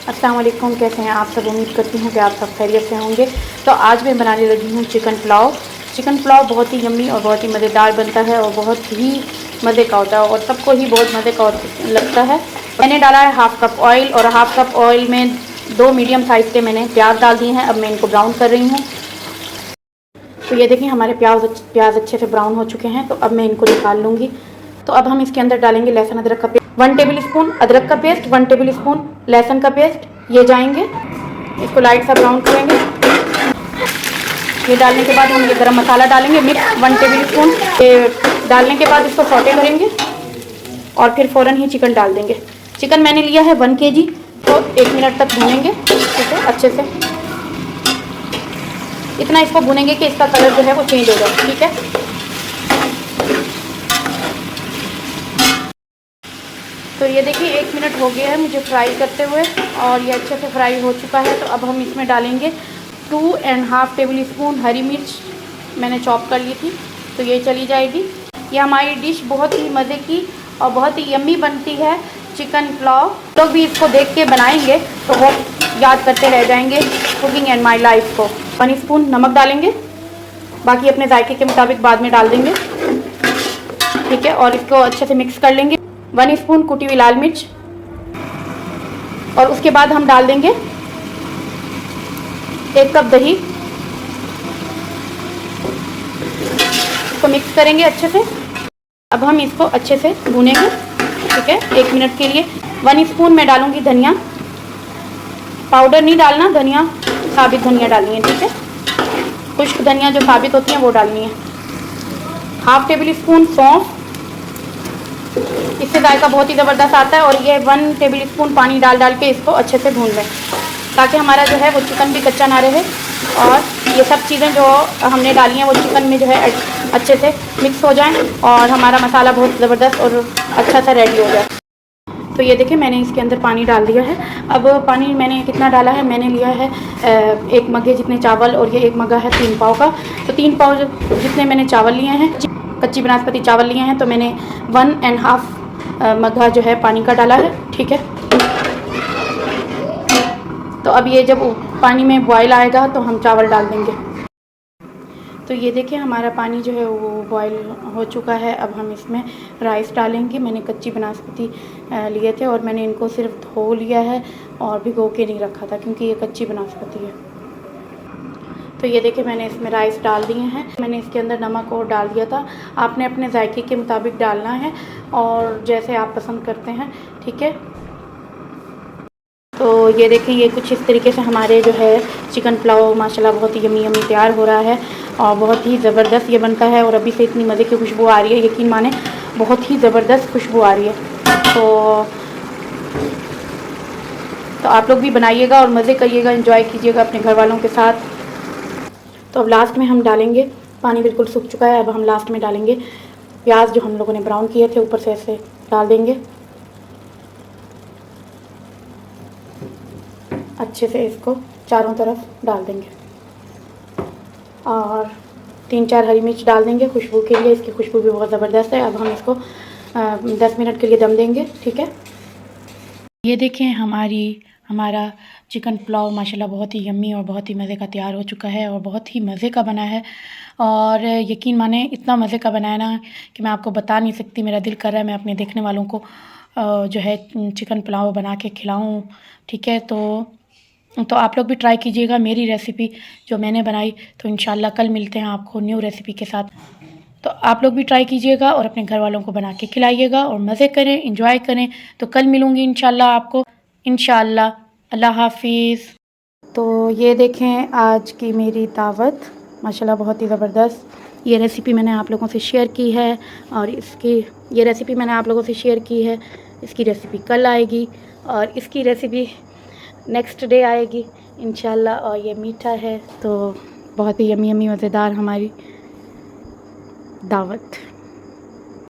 अस्सलाम वालेकुम, कैसे हैं आप सब। उम्मीद करती हूँ कि आप सब खैरियत से होंगे। तो आज मैं बनाने लगी हूँ चिकन पुलाव। चिकन पुलाव बहुत ही यम्मी और बहुत ही मज़ेदार बनता है और बहुत ही मज़े का होता है और सबको ही बहुत मज़े का लगता है। मैंने डाला है हाफ़ कप ऑयल और हाफ़ कप ऑयल में 2 मीडियम साइज़ के मैंने प्याज डाल दिए हैं। अब मैं इनको ब्राउन कर रही हूँ। तो ये देखिए हमारे प्याज अच्छे से ब्राउन हो चुके हैं। तो अब मैं इनको निकाल लूँगी। तो अब हम इसके अंदर डालेंगे लहसुन अदरक का पेस्ट, 1 टेबल स्पून अदरक का पेस्ट, 1 टेबल स्पून लहसुन का पेस्ट, ये जाएंगे। इसको लाइट सा ब्राउन करेंगे। ये डालने के बाद हम ये गरम मसाला डालेंगे मिक्स 1 टेबल स्पून। ये डालने के बाद इसको सौटे करेंगे और फिर फ़ौरन ही चिकन डाल देंगे। चिकन मैंने लिया है 1 kg, तो 1 मिनट तक भूनेंगे ठीक है अच्छे से। इतना इसको भूनेंगे कि इसका कलर जो है वो चेंज हो जाए, ठीक है। तो ये देखिए 1 मिनट हो गया है मुझे फ्राई करते हुए और ये अच्छे से फ्राई हो चुका है। तो अब हम इसमें डालेंगे 2.5 टेबल स्पून हरी मिर्च, मैंने चॉप कर ली थी, तो ये चली जाएगी। ये हमारी डिश बहुत ही मज़े की और बहुत ही यम्मी बनती है, चिकन पुलाव। लोग भी इसको देख के बनाएंगे तो वो याद करते रह जाएंगे कुकिंग एंड माई लाइफ को। 1 स्पून नमक डालेंगे, बाकी अपने जायके के मुताबिक बाद में डाल देंगे ठीक है। और इसको अच्छे से मिक्स कर लेंगे। 1 स्पून कुटी हुई लाल मिर्च और उसके बाद हम डाल देंगे 1 कप दही। इसको मिक्स करेंगे अच्छे से। अब हम इसको अच्छे से भूनेंगे ठीक है 1 मिनट के लिए। 1 स्पून मैं डालूंगी धनिया पाउडर, नहीं डालना, धनिया साबित धनिया डालनी है ठीक है। खुश्क धनिया जो साबित होती है वो डालनी है। 1/2 टेबल स्पून सौंफ, इससे जायका बहुत ही ज़बरदस्त आता है। और ये 1 टेबल स्पून पानी डाल के इसको अच्छे से भून लें ताकि हमारा जो है वो चिकन भी कच्चा ना रहे और ये सब चीज़ें जो हमने डाली हैं वो चिकन में जो है अच्छे से मिक्स हो जाएं और हमारा मसाला बहुत ज़बरदस्त और अच्छा सा रेडी हो जाए। तो ये देखिए मैंने इसके अंदर पानी डाल दिया है। अब पानी मैंने कितना डाला है, मैंने लिया है 1 मग्गे जितने चावल और ये 1 मग्गा है 3 पाव का। तो 3 पाव जितने मैंने चावल लिए हैं, कच्ची बनास्पति चावल लिए हैं, तो मैंने 1.5 मग्गा जो है पानी का डाला है ठीक है। तो अब ये जब पानी में बॉयल आएगा तो हम चावल डाल देंगे। तो ये देखिए हमारा पानी जो है वो बॉयल हो चुका है। अब हम इसमें राइस डालेंगे। मैंने कच्ची बनास्पति लिए थे और मैंने इनको सिर्फ धो लिया है और भिगो के नहीं रखा था क्योंकि ये कच्ची बनास्पति है। तो ये देखिए मैंने इसमें राइस डाल दिए हैं। मैंने इसके अंदर नमक और डाल दिया था, आपने अपने जायके के मुताबिक डालना है और जैसे आप पसंद करते हैं ठीक है। तो ये देखें ये कुछ इस तरीके से हमारे जो है चिकन पुलाव माशाल्लाह बहुत ही यम्मी तैयार हो रहा है और बहुत ही ज़बरदस्त ये बनता है। और अभी से इतनी मज़े की खुशबू आ रही है, यकीन माने बहुत ही ज़बरदस्त खुशबू आ रही है। तो आप लोग भी बनाइएगा और मज़े करिएगा, एंजॉय कीजिएगा अपने घर वालों के साथ। तो अब लास्ट में हम डालेंगे, पानी बिल्कुल सूख चुका है, अब हम लास्ट में डालेंगे प्याज जो हम लोगों ने ब्राउन किए थे, ऊपर से ऐसे डाल देंगे अच्छे से। इसको चारों तरफ डाल देंगे और 3-4 हरी मिर्च डाल देंगे खुशबू के लिए, इसकी खुशबू भी बहुत ज़बरदस्त है। अब हम इसको 10 मिनट के लिए दम देंगे ठीक है। ये देखें हमारा चिकन पुलाव माशाल्लाह बहुत ही यम्मी और बहुत ही मज़े का तैयार हो चुका है और बहुत ही मज़े का बना है। और यकीन माने इतना मज़े का बनाया ना कि मैं आपको बता नहीं सकती। मेरा दिल कर रहा है मैं अपने देखने वालों को जो है चिकन पुलाव बना के खिलाऊँ ठीक है। तो आप लोग भी ट्राई कीजिएगा मेरी रेसिपी जो मैंने बनाई। तो इंशाल्लाह कल मिलते हैं आपको न्यू रेसिपी के साथ। तो आप लोग भी ट्राई कीजिएगा और अपने घर वालों को बना के खिलाइएगा और मज़े करें, एंजॉय करें। तो कल मिलूँगी इंशाल्लाह आपको, इंशाल्लाह। अल्लाह हाफिज़। तो ये देखें आज की मेरी दावत माशाल्लाह बहुत ही ज़बरदस्त ये रेसिपी मैंने आप लोगों से शेयर की है और ये रेसिपी मैंने आप लोगों से शेयर की है। इसकी रेसिपी कल आएगी और इसकी रेसिपी नेक्स्ट डे आएगी इंशाल्लाह। और ये मीठा है तो बहुत ही यम्मी मज़ेदार हमारी दावत।